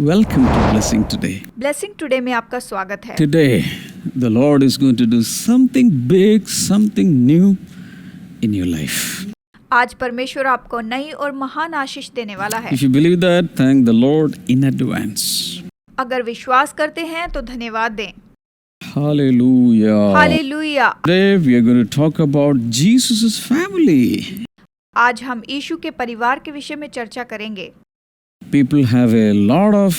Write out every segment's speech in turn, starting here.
Welcome to Blessing Today. Blessing today में आपका स्वागत है। Today, the Lord is going to do something big, something new in your life. आज परमेश्वर आपको नई और महान आशीष देने वाला है। If you believe that, thank the Lord in advance. अगर विश्वास करते हैं तो धन्यवाद दें। Hallelujah. Hallelujah. Today we are going to talk about Jesus' family. आज हम यीशु के परिवार के विषय में चर्चा करेंगे। People have a lot of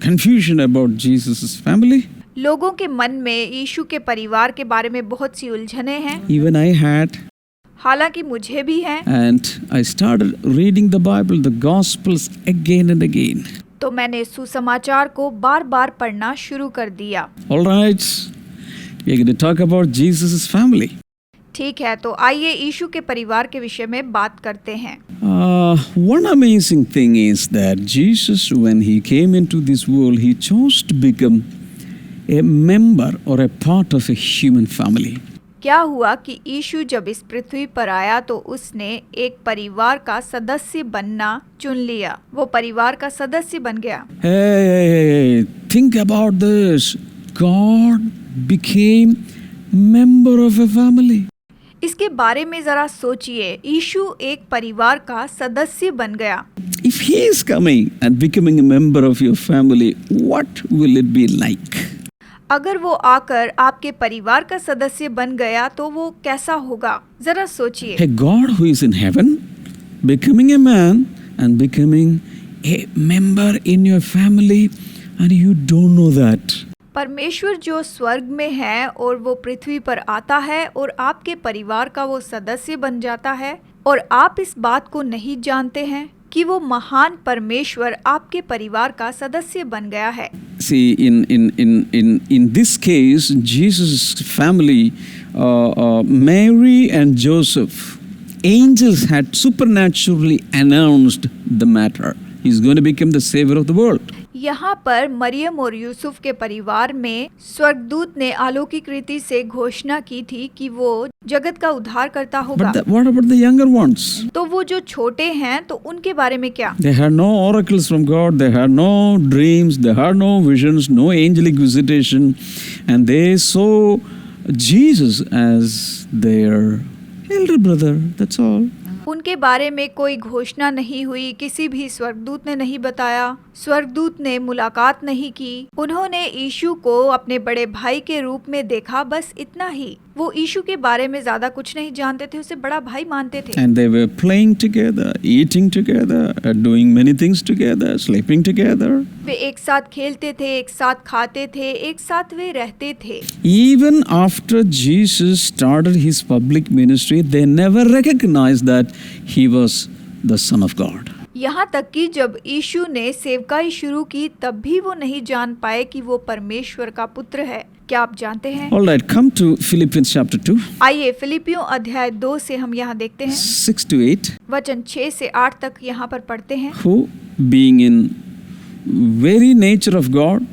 confusion about Jesus' family. लोगों के मन में यीशु के परिवार के बारे में बहुत सी उलझने हैं। Even I had. हालांकि मुझे भी हैं। And I started reading the Bible, the Gospels again and again. तो मैंने सुसमाचार को बार-बार पढ़ना शुरू कर दिया। All right, we are going to talk about Jesus' family. ठीक है, तो आइए यीशु के परिवार के विषय में बात करते हैं। One amazing thing is that Jesus, when he came into this world, he chose to become a member or a part of a human family. क्या हुआ कि यीशु जब इस पृथ्वी पर आया तो उसने एक परिवार का सदस्य बनना चुन लिया। वो परिवार का सदस्य बन गया। Hey, think about this. God became member of a family. इसके बारे में जरा सोचिए, यीशु एक परिवार का सदस्य बन गया। If he is coming and becoming a member of your family, what will it be like? अगर वो आकर आपके परिवार का सदस्य बन गया तो वो कैसा होगा, जरा सोचिए। A God who is in heaven, becoming a man and becoming a member in your family, and you don't know that. परमेश्वर जो स्वर्ग में है और वो पृथ्वी पर आता है और आपके परिवार का वो सदस्य बन जाता है और आप इस बात को नहीं जानते हैं कि वो महान परमेश्वर आपके परिवार का सदस्य बन गया है। See, in this case, Jesus' family, Mary and Joseph, angels had supernaturally announced the matter. He's going to become the savior of the world. यहाँ पर मरियम और यूसुफ के परिवार में स्वर्गदूत ने अलौकिक रीति से घोषणा की थी कि वो जगत का उद्धार करता होगा। What about the younger ones? तो वो जो छोटे हैं तो उनके बारे में क्या? They had no oracles from God, they had no dreams, they had no visions, no angelic visitation, and they saw Jesus as their elder brother, that's all. उनके बारे में कोई घोषणा नहीं हुई, किसी भी स्वर्गदूत ने नहीं बताया, स्वर्गदूत ने मुलाकात नहीं की। उन्होंने यीशु को अपने बड़े भाई के रूप में देखा, बस इतना ही। वो यीशु के बारे में ज्यादा कुछ नहीं जानते थे, उसे बड़ा भाई मानते थे। And they were playing together, eating together, doing many things together, sleeping together. वे एक साथ खेलते थे, एक साथ खाते थे, एक साथ वे रहते थे। Even after Jesus started his public ministry, they never recognized that he was the Son of God. यहाँ तक कि जब यीशु ने सेवकाई शुरू की तब भी वो नहीं जान पाए कि वो परमेश्वर का पुत्र है। क्या आप जानते हैं? All right, come to Philippians chapter 2. आइए फिलिपियों अध्याय 2 से हम यहाँ देखते हैं। 6 to 8. वचन 6 से 8 तक यहाँ पर पढ़ते हैं। Who, being in very nature of God,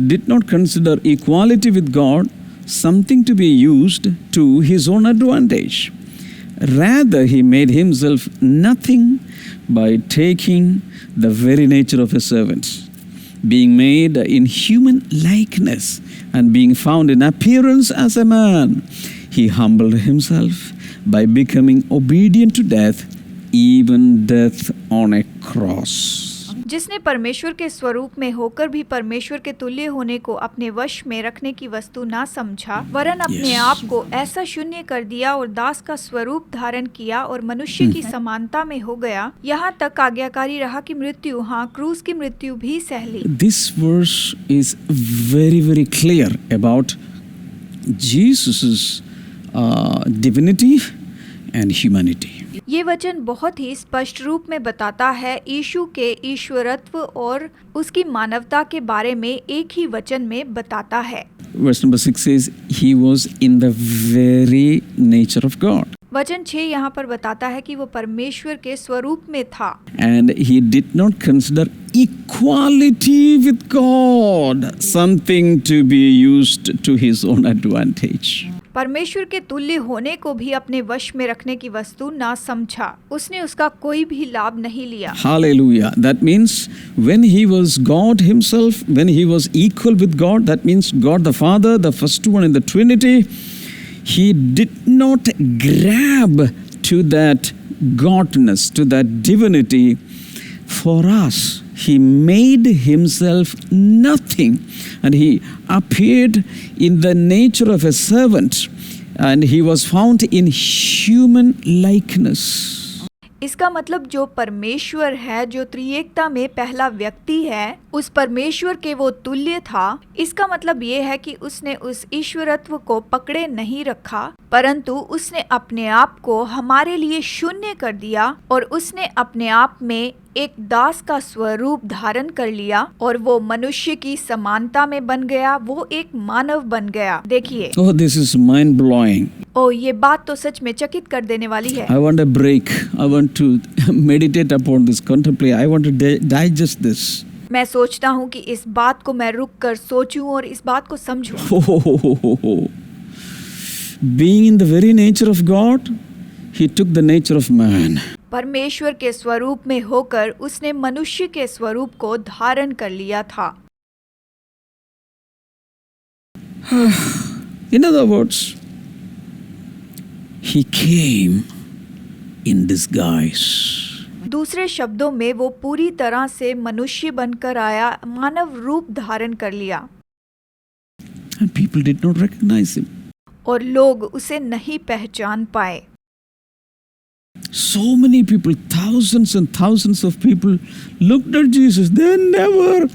did not consider equality with God something to be used to his own advantage. Rather, he made himself nothing by taking the very nature of a servant, being made in human likeness and being found in appearance as a man. He humbled himself by becoming obedient to death, even death on a cross. जिसने परमेश्वर के स्वरूप में होकर भी परमेश्वर के तुल्य होने को अपने वश में रखने की वस्तु ना समझा, वरन अपने आप को ऐसा शून्य कर दिया और दास का स्वरूप धारण किया और मनुष्य की समानता में हो गया, यहाँ तक आज्ञाकारी रहा कि मृत्यु, हाँ, क्रूस की मृत्यु भी सह ली। This verse is very, very clear about Jesus's divinity and humanity. ये वचन बहुत ही स्पष्ट रूप में बताता है यीशु के ईश्वरत्व और उसकी मानवता के बारे में, एक ही वचन में बताता है। Verse number 6 says, he was in the very nature of God. वचन 6 यहाँ पर बताता है कि वो परमेश्वर के स्वरूप में था। And he did not consider equality with God something to be used to his own advantage. परमेश्वर के तुल्य होने को भी अपने वश में रखने की वस्तु ना समझा। उसने उसका कोई भी लाभ नहीं लिया। Hallelujah. That means when he was God himself, when he was equal with God, that means God the Father, the first one in the Trinity, he did not grab to that godness, to that divinity for us. He made himself nothing, and he appeared in the nature of a servant, and he was found in human likeness. इसका मतलब जो परमेश्वर है, जो त्रिएकता में पहला व्यक्ति है, उस परमेश्वर के वो तुल्य था। इसका मतलब ये है कि उसने उस ईश्वरत्व को पकड़े नहीं रखा, परंतु उसने अपने आप को हमारे लिए शून्य कर दिया और उसने अपने आप में एक दास का स्वरूप धारण कर लिया और वो मनुष्य की समानता में बन गया, वो एक मानव बन गया। देखिए, Oh, this is mind blowing. ओ ये बात तो सच में चकित कर देने वाली है। I want a break. I want to meditate upon this, contemplate. I want to digest this. मैं सोचता हूँ कि इस बात को मैं रुक कर सोचूं और इस बात को समझूं। Being in the very nature of God, he took the nature of man. परमेश्वर के स्वरूप में होकर उसने मनुष्य के स्वरूप को धारण कर लिया था। In other words, he came in disguise. दूसरे शब्दों में वो पूरी तरह से मनुष्य बनकर आया, मानव रूप धारण कर लिया। And people did not recognize him. और लोग उसे नहीं पहचान पाए। So many people, thousands and thousands of people looked at Jesus. They never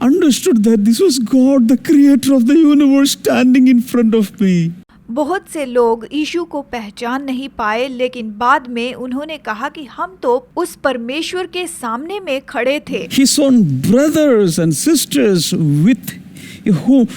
understood that this was God, the creator of the universe, standing in front of me. बहुत से लोग यीशु को पहचान नहीं पाए, लेकिन बाद में उन्होंने कहा कि हम तो उस परमेश्वर के सामने में खड़े थे। His own brothers and sisters with whom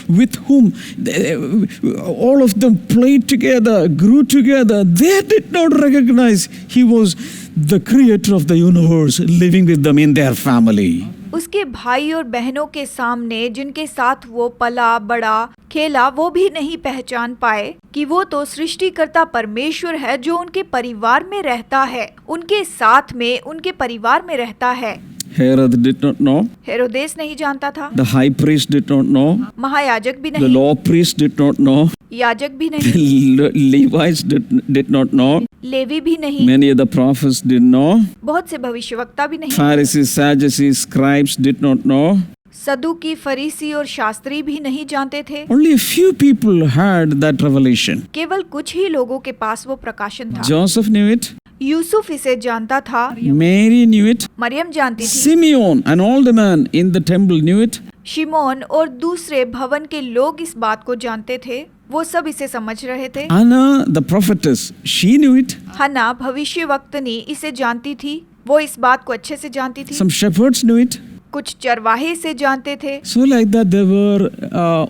all of them played together, grew together, they did not recognize he was the creator of the universe living with them in their family. उसके भाई और बहनों के सामने जिनके साथ वो पला बड़ा खेला, वो भी नहीं पहचान पाए कि वो तो सृष्टिकर्ता परमेश्वर है जो उनके परिवार में रहता है, उनके साथ में उनके परिवार में रहता है। Herod did not know. हेरोदेस नहीं जानता था। The high priest did not know. महायाजक भी The नहीं। law priest did not know. याजक भी नहीं। Levites did not know. Levi भी नहीं। Many of the prophets didn't know. बहुत से भविष्यवक्ता भी नहीं। Pharisees, Sadducees, scribes did not know. सदुकी, फरीसी और शास्त्री भी नहीं जानते थे। Only a few people had that revelation. केवल कुछ ही लोगों के पास वो प्रकाशन था। Joseph knew it. यूसुफ इसे जानता था। Mary knew it. मरियम जानती थी। Simeon, an old man in the temple, knew it. शिमोन और दूसरे भवन के लोग इस बात को जानते थे, वो सब इसे समझ रहे थे। Anna, the prophetess, she knew it. हन्ना भविष्यवक्तनी इसे जानती थी, वो इस बात को अच्छे से जानती थी। Some shepherds knew it. कुछ चरवाहे इसे जानते थे। So like that, there were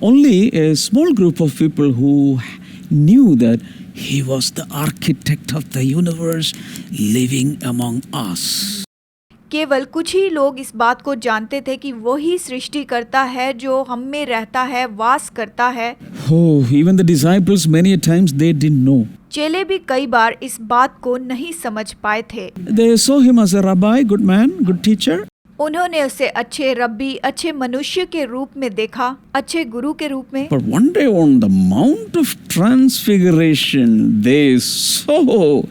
only a small group of people who knew that he was the architect of the universe living among us. केवल कुछ ही लोग इस बात को जानते थे कि वही सृष्टिकर्ता है जो हम में रहता है, वास करता है। Oh, even the disciples many a times they didn't know. चेले भी कई बार इस बात को नहीं समझ पाए थे। They saw him as a rabbi, good man, good teacher. उन्होंने उसे अच्छे रब्बी, अच्छे मनुष्य के रूप में देखा, अच्छे गुरु के रूप में। But one day on the Mount of Transfiguration, they saw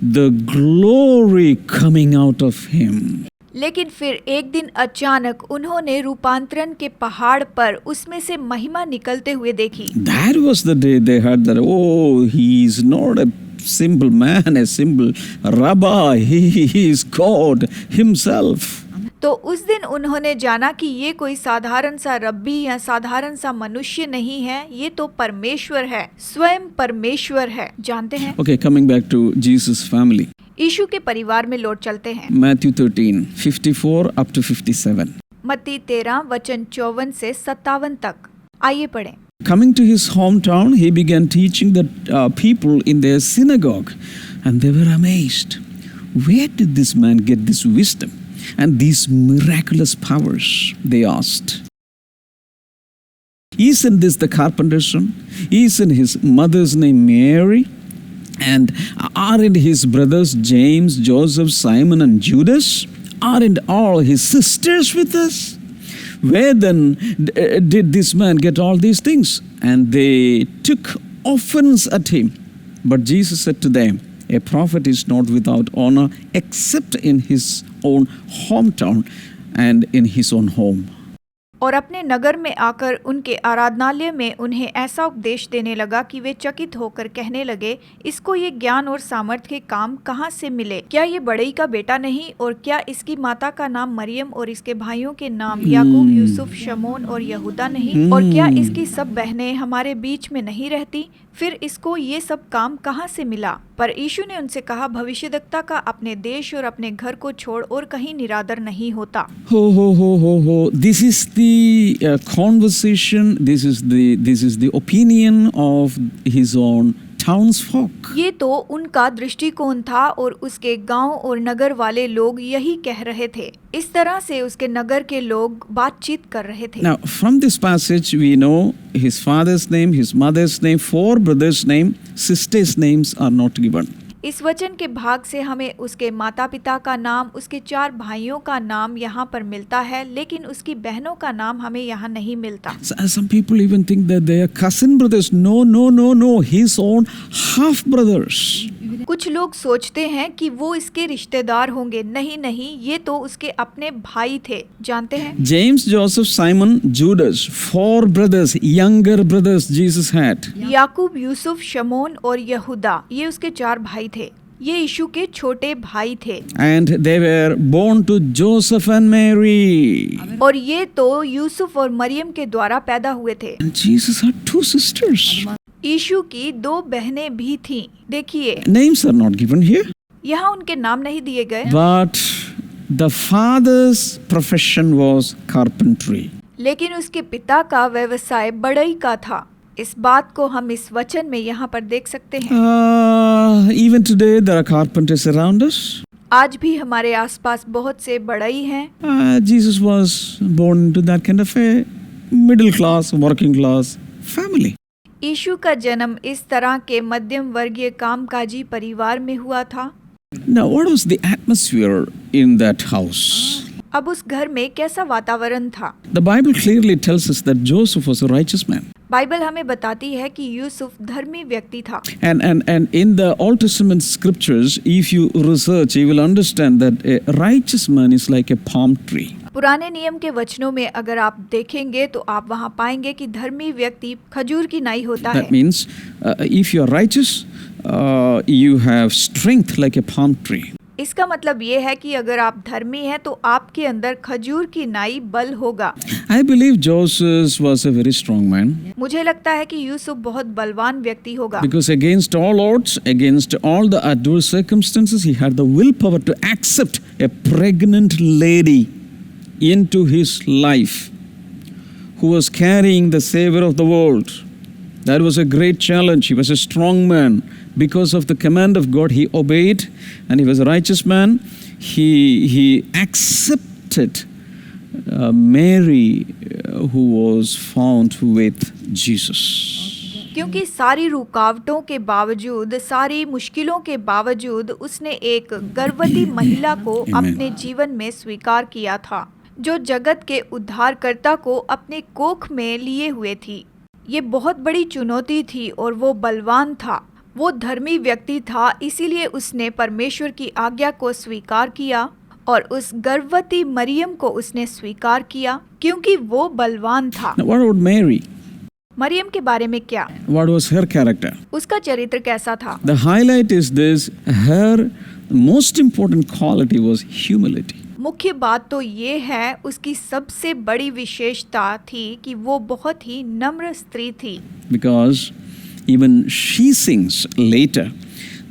the glory coming out of him. लेकिन फिर एक दिन अचानक उन्होंने रूपांतरण के पहाड़ पर उसमें से महिमा निकलते हुए देखी। That was the day they heard that, oh, he is not a simple man, a simple rabbi, he is God himself. तो उस दिन उन्होंने जाना कि ये कोई साधारण सा रब्बी या साधारण सा मनुष्य नहीं है, ये तो परमेश्वर है, स्वयं परमेश्वर है। जानते हैं? Okay, coming back to Jesus' family. यीशु के परिवार में लौट चलते हैं। Matthew 13, 54 up to 57. मत्ती 13 वचन 54 से 57 तक। आइए पढ़ें। Coming to his hometown, he began teaching the people in their synagogue, and they were amazed. Where did this man get this wisdom and these miraculous powers? They asked. Isn't this the carpenter's son? Isn't his mother's name Mary? And aren't his brothers James, Joseph, Simon, and Judas? Aren't all his sisters with us? Where then did this man get all these things? And they took offense at him. But Jesus said to them, a prophet is not without honor except in his own hometown and in his own home. और अपने नगर में आकर उनके आराधनालय में उन्हें ऐसा उपदेश देने लगा कि वे चकित होकर कहने लगे, इसको ये ज्ञान और सामर्थ्य के काम कहाँ से मिले? क्या ये बड़ई का बेटा नहीं? और क्या इसकी माता का नाम मरियम और इसके भाइयों के नाम याकूब, यूसुफ, शमौन और यहूदा नहीं? और क्या इसकी सब बहनें हमारे बीच में नहीं रहती? फिर इसको ये सब काम कहाँ से मिला? पर यीशु ने उनसे कहा, भविष्यद्वक्ता का अपने देश और अपने घर को छोड़ और कहीं निरादर नहीं होता। हो This is the conversation. This is the opinion of his own townsfolk. ये तो उनका दृष्टिकोण था और उसके गांव और नगर वाले लोग यही कह रहे थे। इस तरह से उसके नगर के लोग बातचीत कर रहे थे। Now, from this passage, we know his father's name, his mother's name, 4 brothers' name, sisters' names are not given. इस वचन के भाग से हमें उसके माता पिता का नाम, उसके 4 भाइयों का नाम यहाँ पर मिलता है, लेकिन उसकी बहनों का नाम हमें यहाँ नहीं मिलता। Some people even think that they are cousin brothers. No. His own half brothers. कुछ लोग सोचते हैं कि वो इसके रिश्तेदार होंगे। नहीं, ये तो उसके अपने भाई थे। जानते हैं, James, Joseph, Simon, Judas, 4 brothers, younger brothers Jesus had. याकूब, यूसुफ, शमौन और यहूदा, ये उसके 4 भाई थे। ये यीशु के छोटे भाई थे। And they were born to Joseph and Mary. और ये तो यूसुफ और मरियम के द्वारा पैदा हुए थे। And Jesus had 2 sisters. यीशु की 2 बहनें भी थीं। देखिए, Names are not given here. यहाँ उनके नाम नहीं दिए गए। But the father's profession was carpentry. लेकिन उसके पिता का व्यवसाय बढ़ई का था। इस बात को हम इस वचन में यहाँ पर देख सकते हैं। Even today there are carpenters around us. आज भी हमारे आसपास बहुत से बढ़ई हैं। Jesus was born into that kind of a middle class, working class family. यीशु का जन्म इस तरह के मध्यम वर्गीय कामकाजी परिवार में हुआ था। Now, what was the atmosphere in that house? अब उस घर में कैसा वातावरण था? The Bible clearly tells us that Joseph was a righteous man. Bible हमें बताती है कि यूसुफ धर्मी व्यक्ति था। And in the Old Testament scriptures, if you research, you will understand that a righteous man is like a palm tree. पुराने नियम के वचनों में अगर आप देखेंगे तो आप वहाँ पाएंगे कि धर्मी व्यक्ति खजूर की नाई होता है। That means if you are righteous, you have strength like a palm tree. इसका मतलब ये है कि अगर आप धर्मी हैं तो आपके अंदर खजूर की नाई बल होगा। I believe Joseph was a very strong man. मुझे लगता है कि यूसुफ बहुत बलवान व्यक्ति होगा। Because against all odds, against all the adverse circumstances, he had the willpower to accept a pregnant lady into his life who was carrying the Savior of the world. That was a great challenge. He was a strong man. Because of the command of God, he obeyed, and he was a righteous man. He accepted Mary, who was found with Jesus. क्योंकि सारी रुकावटों के बावजूद, सारी मुश्किलों के बावजूद उसने एक गर्भवती महिला को अपने जीवन में स्वीकार किया था, जो जगत के उद्धारकर्ता को अपने कोख में लिए हुए थी। ये बहुत बड़ी चुनौती थी और वो बलवान था, वो धर्मी व्यक्ति था, इसीलिए उसने परमेश्वर की आज्ञा को स्वीकार किया और उस गर्भवती मरियम को उसने स्वीकार किया क्योंकि वो बलवान था। Now, what about Mary? Maryam के बारे में क्या? What was her character? उसका चरित्र कैसा था? The highlight is this: her most important quality was humility. मुख्य बात तो ये है, उसकी सबसे बड़ी विशेषता थी कि वो बहुत ही नम्र स्त्री थी। Because even she sings later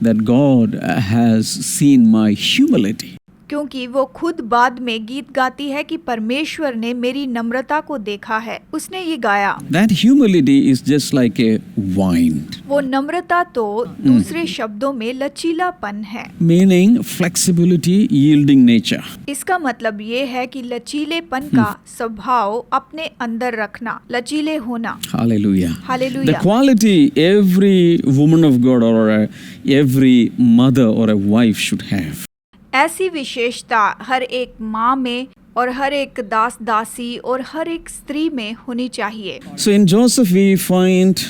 that God has seen my humility. क्योंकि वो खुद बाद में गीत गाती है कि परमेश्वर ने मेरी नम्रता को देखा है। उसने ये गाया, That humility is just like a wine, वो नम्रता तो दूसरे शब्दों में लचीलापन है, meaning flexibility, yielding nature. इसका मतलब ये है कि लचीलेपन का स्वभाव अपने अंदर रखना, लचीले होना। Hallelujah. The hallelujah. quality every woman of God or every mother or a wife should have. ऐसी विशेषता हर एक माँ में और हर एक दास दासी और हर एक स्त्री में होनी चाहिए। So in Joseph we find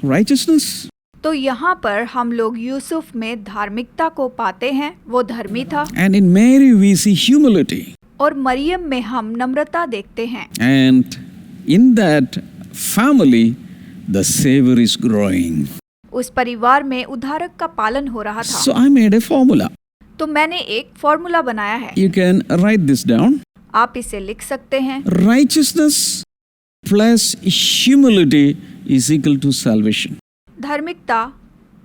righteousness. तो यहाँ पर हम लोग यूसुफ में धार्मिकता को पाते हैं, वो धर्मी था। And in Mary we see humility. और मरियम में हम नम्रता देखते हैं। And in that family the Savior is growing. उस परिवार में उद्धारक का पालन हो रहा था। So I made a formula. तो मैंने एक फॉर्मूला बनाया है, You can write this down. आप इसे लिख सकते हैं। Righteousness plus humility is equal to salvation. धार्मिकता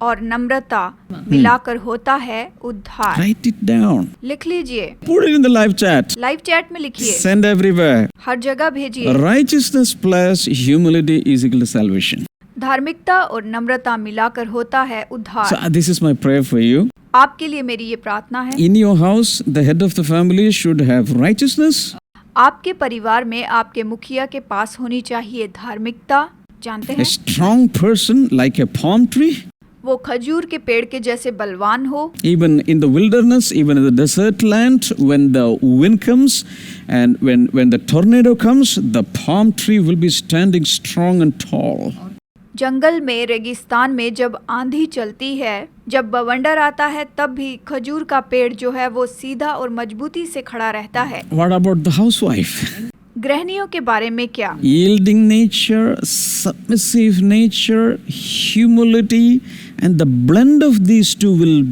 और नम्रता मिलाकर होता है उद्धार। Write it down. लिख लीजिए, Put it in the live chat. Live chat में लिखिए, Send everywhere. हर जगह भेजिए। Righteousness plus humility is equal to salvation. धार्मिकता और नम्रता मिलाकर होता है So उद्धार। this is my prayer for you. आपके लिए मेरी ये प्रार्थना है, In your house, the head of the family should have righteousness. आपके परिवार में आपके मुखिया के पास होनी चाहिए धार्मिकता। जानते A हैं, strong person like a palm tree. वो खजूर के पेड़ के जैसे बलवान हो। Even in the wilderness, even in the desert land, when the wind comes and when the tornado comes, the palm tree will be standing strong and tall. जंगल में, रेगिस्तान में जब आंधी चलती है, जब बवंडर आता है, तब भी खजूर का पेड़ जो है वो सीधा और मजबूती से खड़ा रहता है। What about the housewife? गृहिणियों के बारे में क्या? Yielding nature, submissive nature, humility, and the blend of these two will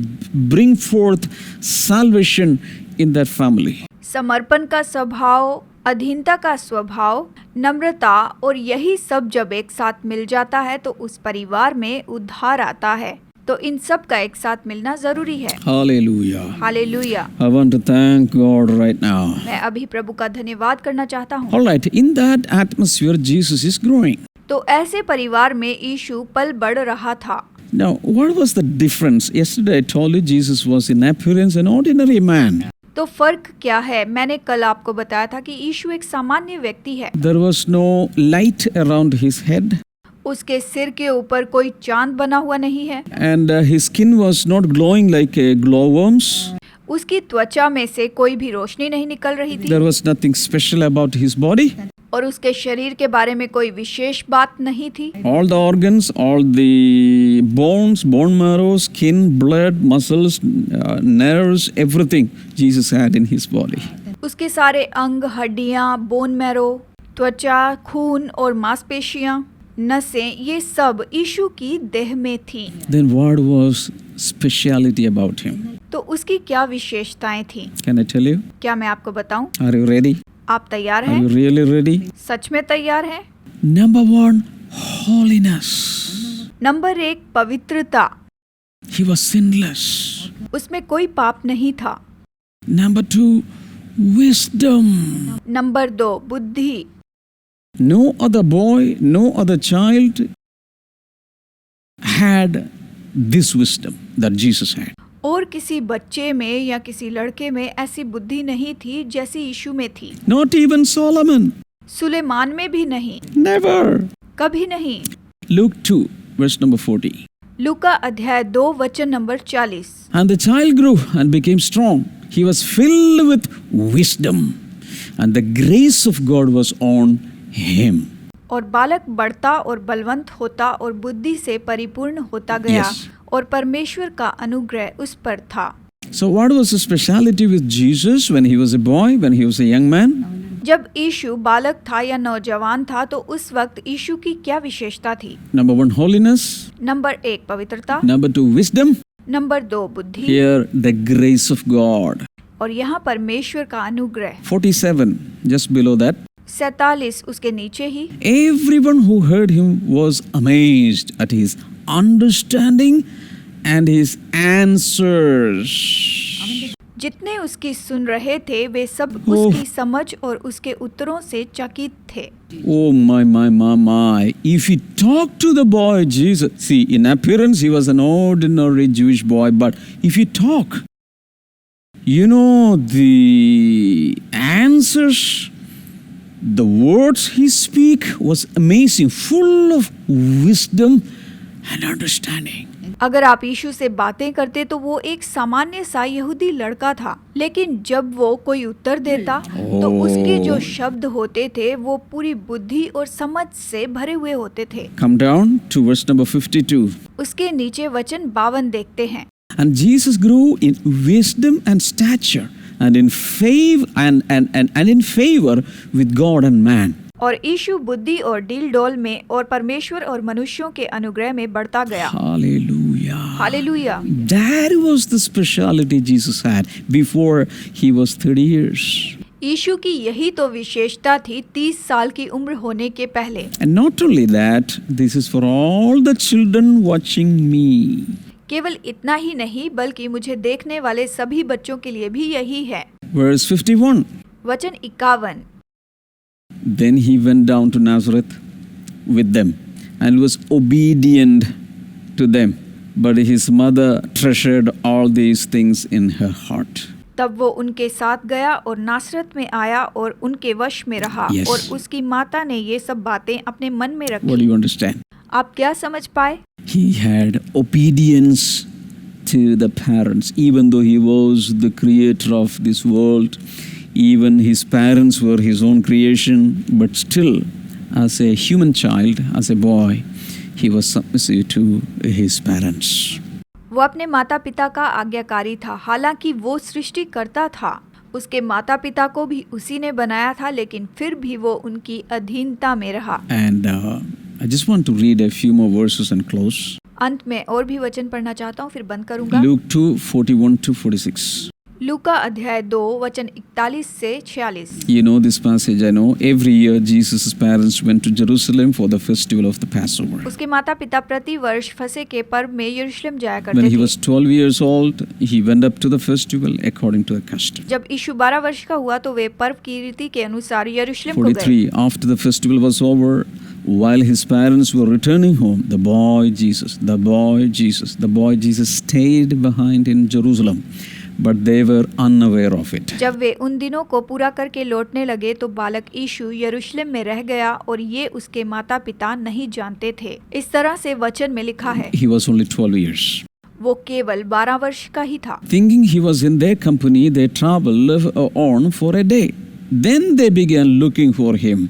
bring forth salvation in that family. समर्पण का स्वभाव, अधीनता का स्वभाव, नम्रता और यही सब जब एक साथ मिल जाता है तो उस परिवार में उद्धार आता है। तो इन सब का एक साथ मिलना जरूरी है। Hallelujah. Hallelujah. I want to thank God right now. मैं अभी प्रभु का धन्यवाद करना चाहता हूँ। All right, in that atmosphere, Jesus is growing. तो ऐसे परिवार में यीशु पल बढ़ रहा था। Now, what was the difference? Yesterday I told you Jesus was in appearance an ordinary man. तो फर्क क्या है? मैंने कल आपको बताया था कि यीशु एक सामान्य व्यक्ति है। There was no light around his head, उसके सिर के ऊपर कोई चांद बना हुआ नहीं है। and his skin was not glowing like a glowworms. उसकी त्वचा में से कोई भी रोशनी नहीं निकल रही थी। There was nothing special about his body. और उसके शरीर के बारे में कोई विशेष बात नहीं थी। All the organs, all the bones, bone marrow, skin, blood, muscles, nerves, everything Jesus had in his body. उसके सारे अंग, हड्डियां, बोन मैरो, त्वचा, खून और मांसपेशियां, नसें, ये सब यीशु की देह में थी। Then what was speciality about him? तो उसकी क्या विशेषताएं थी? Can I tell you? क्या मैं आपको बताऊं? Are you ready? आप तैयार Are हैं? you really ready? सच में तैयार हैं? Number one, holiness. नंबर 1, पवित्रता। He was sinless. उसमें कोई पाप नहीं था। Number two, wisdom. नंबर 2, बुद्धि। No other boy, no other child had this wisdom that Jesus had. और किसी बच्चे में या किसी लड़के में ऐसी बुद्धि नहीं थी जैसी यीशु में थी। Not even Solomon. सुलेमान में भी नहीं, Never. कभी नहीं। Luke 2, verse number 40. लूका अध्याय 2 वचन number 40। And the child grew and became strong. He was filled with wisdom, and the grace of God was on him. और बालक बढ़ता और बलवंत होता और बुद्धि से परिपूर्ण होता गया, Yes. और परमेश्वर का अनुग्रह उस पर था। So what was the speciality with Jesus when he was a boy, when he was a young man? जब यीशु बालक था या नौजवान था तो उस वक्त यीशु की क्या विशेषता थी? Number one, holiness. नंबर 1, पवित्रता। Number two, wisdom. नंबर 2, बुद्धि। Here, the grace of God. और यहाँ परमेश्वर का अनुग्रह। 47, just below that. 47 उसके नीचे ही। Everyone who heard him was amazed at his understanding and his answers. जितने उसकी सुन रहे थे वे सब ओह। उसकी समझ और उसके उत्तरों से चकित थे। Oh my. If he talked to the boy Jesus, see, in appearance he was an ordinary Jewish boy, but if he talk, you know, the answers, the words he speak was amazing, full of wisdom and understanding. अगर आप यीशु से बातें करते तो वो एक सामान्य सा यहूदी लड़का था, लेकिन जब वो कोई उत्तर देता तो उसके जो शब्द होते थे वो पूरी बुद्धि और समझ से भरे हुए होते थे। Come down to verse number 52. उसके नीचे वचन 52 देखते हैं। And Jesus grew in wisdom and stature and in favor with God and man. और यीशु बुद्धि और डील डोल में और परमेश्वर और मनुष्यों के अनुग्रह में बढ़ता गया। Hallelujah. Hallelujah. That was the speciality Jesus had before he was 30 years. यीशु की यही तो विशेषता थी 30 साल की उम्र होने के पहले। And not only that, this is for all the children watching me. केवल इतना ही नहीं बल्कि मुझे देखने वाले सभी बच्चों के लिए भी यही है। Verse 51. वचन 51। Then he went down to Nazareth with them and was obedient to them. But his mother treasured all these things in her heart. तब वो उनके साथ गया और नासरत में आया और उनके वश में रहा। Yes. और उसकी माता ने ये सब बातें अपने मन में What do रखी। you understand? आप क्या समझ पाए? He had obedience to the parents, even though he was the creator of this world. Even his parents were his own creation, but still, as a human child, as a boy, he was submissive to his parents. वो अपने माता पिता का आज्ञाकारी था, हालांकि वो सृष्टिकर्ता था। उसके माता पिता को भी उसी ने बनाया था, लेकिन फिर भी वो उनकी अधीनता में रहा। And I just want to read a few more verses and close. अंत में और भी वचन पढ़ना चाहता हूँ, फिर बंद करूंगा। Luke 2:41 to 46. लूका अध्याय 2 वचन 41 से 46। You know this passage, I know. Every year Jesus' parents went to Jerusalem for the festival of the Passover. उसके माता पिता प्रति वर्ष फसह के पर्व में यरूशलेम जाया When करते he थे। was 12 years old, he went up to the festival according to the custom. जब यीशु 12 वर्ष का हुआ तो वे पर्व की रीति के अनुसार यरूशलेम को गए। 43. After the festival was over, while his parents were returning home, the boy Jesus stayed behind in Jerusalem, but they were unaware of it. जब वे उन दिनों को पूरा करके लौटने लगे तो बालक यीशु यरूशलेम में रह गया और ये उसके माता पिता नहीं जानते थे। इस तरह से वचन में लिखा है, He was only 12 years. वो केवल 12 वर्ष का ही था। Thinking he was in their company, they traveled on for a day. Then they began looking for him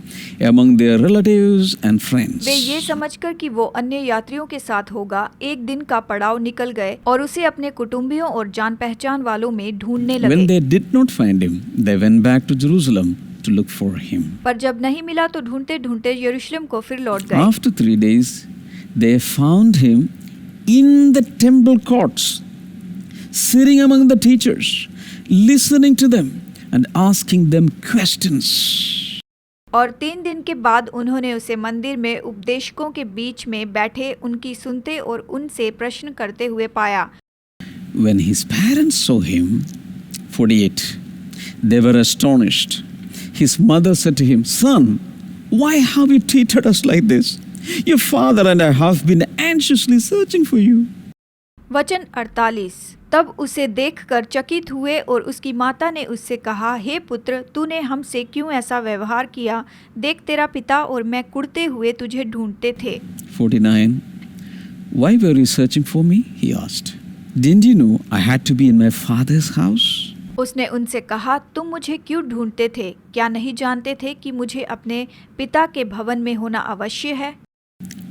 among their relatives and friends. वे ये समझकर कि वो अन्य यात्रियों के साथ होगा, एक दिन का पड़ाव निकल गए और उसे अपने कुटुंबियों और जान पहचान वालों में ढूंढने When लगे। they did not find him, they went back to Jerusalem to look for him. पर जब नहीं मिला तो ढूंढते ढूंढते यरूशलेम को फिर लौट गए। After 3 days, they found him in the temple courts, sitting among the teachers, listening to them and asking them questions. और 3 दिन के बाद उन्होंने उसे मंदिर में उपदेशकों के बीच में बैठे उनकी सुनते और उनसे प्रश्न करते हुए पाया। When his parents saw him, 48, they were astonished. His mother said to him, "Son, why have you treated us like this? Your father and I have been anxiously searching for you." वचन 48। तब उसे देखकर चकित हुए और उसकी माता ने उससे कहा, हे पुत्र, तूने हमसे क्यों ऐसा व्यवहार किया? देख, तेरा पिता और मैं कुढ़ते हुए तुझे ढूंढते थे। 49. Why were you searching for me? He asked. Didn't you know I had to be in my father's house? उसने उनसे कहा, तुम मुझे क्यों ढूंढते थे? क्या नहीं जानते थे कि मुझे अपने पिता के भवन में होना अवश्य है?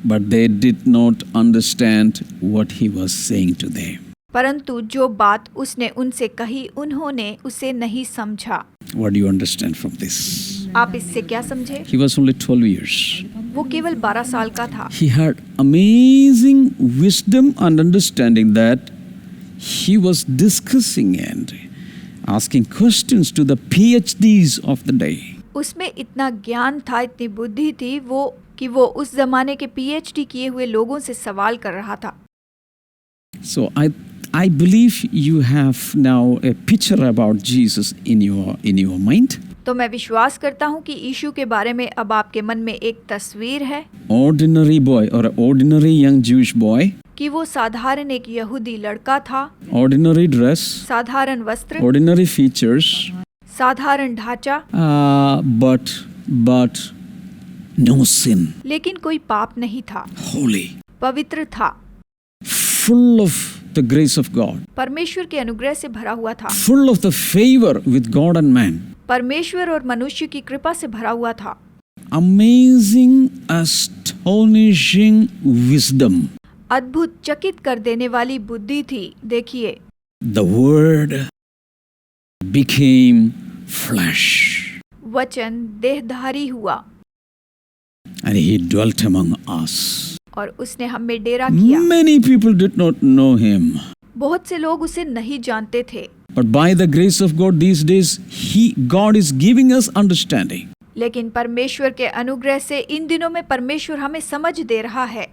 But they did not understand what he was saying to them. परंतु जो बात उसने उनसे कही उन्होंने उसे नहीं समझा। What do you understand from this? आप इससे क्या समझे? He was only 12 years. वो केवल 12 साल का था। He had amazing wisdom and understanding that he was discussing and asking questions to the PhDs of the day. उसमें इतना ज्ञान था, इतनी बुद्धि थी कि वो उस जमाने के PhD किए हुए लोगों से सवाल कर रहा था। So I believe you have now a picture about Jesus in your mind. तो मैं विश्वास करता हूँ कि यीशु के बारे में अब आपके मन में एक तस्वीर है Ordinary boy or an ordinary young Jewish boy, कि वो साधारण एक यहूदी लड़का था, ordinary dress, साधारण वस्त्र, ordinary features, साधारण ढांचा, but no sin, लेकिन कोई पाप नहीं था, holy, पवित्र था, full of the grace of God, परमेश्वर के अनुग्रह से भरा हुआ था, full of the favor with God and man. परमेश्वर और मनुष्य की कृपा से भरा हुआ था। Amazing, astonishing wisdom. अद्भुत, चकित कर देने वाली बुद्धि थी। देखिए, The word became flesh, वचन देहधारी हुआ and he dwelt among us. और उसने हम में डेरा किया। Many people did not know him, बहुत से लोग उसे नहीं जानते थे, but by the grace of God these days, God is giving us understanding. लेकिन परमेश्वर के अनुग्रह से इन दिनों में परमेश्वर हमें समझ दे रहा है।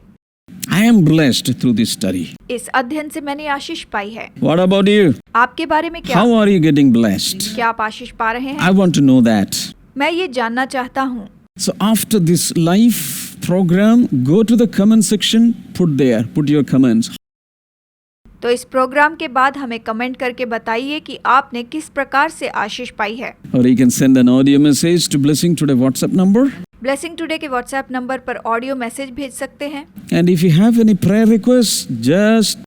I am blessed through this study. इस अध्ययन से मैंने आशीष पाई है। What about you? आपके बारे में क्या? How are you getting blessed? क्या आप आशीष पा रहे हैं? I want to know that. मैं ये जानना चाहता हूँ। So after this live program, go to the comment section, put your comments. तो इस प्रोग्राम के बाद हमें कमेंट करके बताइए कि आपने किस प्रकार से आशीष पाई है। Or you can send an audio message to Blessing Today WhatsApp number. Blessing today के व्हाट्सएप नंबर पर ऑडियो मैसेज भेज सकते हैं। And if you have any prayer requests, just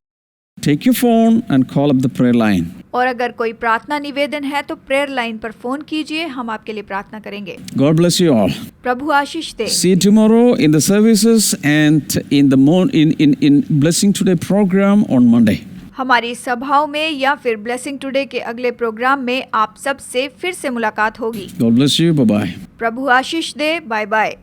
take your phone and call up the prayer line. और अगर कोई प्रार्थना निवेदन है तो प्रेयर लाइन पर फोन कीजिए, हम आपके लिए प्रार्थना करेंगे। God bless you all. प्रभु आशीष दे। See you tomorrow in the services and in Blessing Today program on Monday. हमारी सभाओं में या फिर ब्लेसिंग टुडे के अगले प्रोग्राम में आप सब से फिर से मुलाकात होगी। God bless you. Bye bye. प्रभु आशीष दे। Bye bye.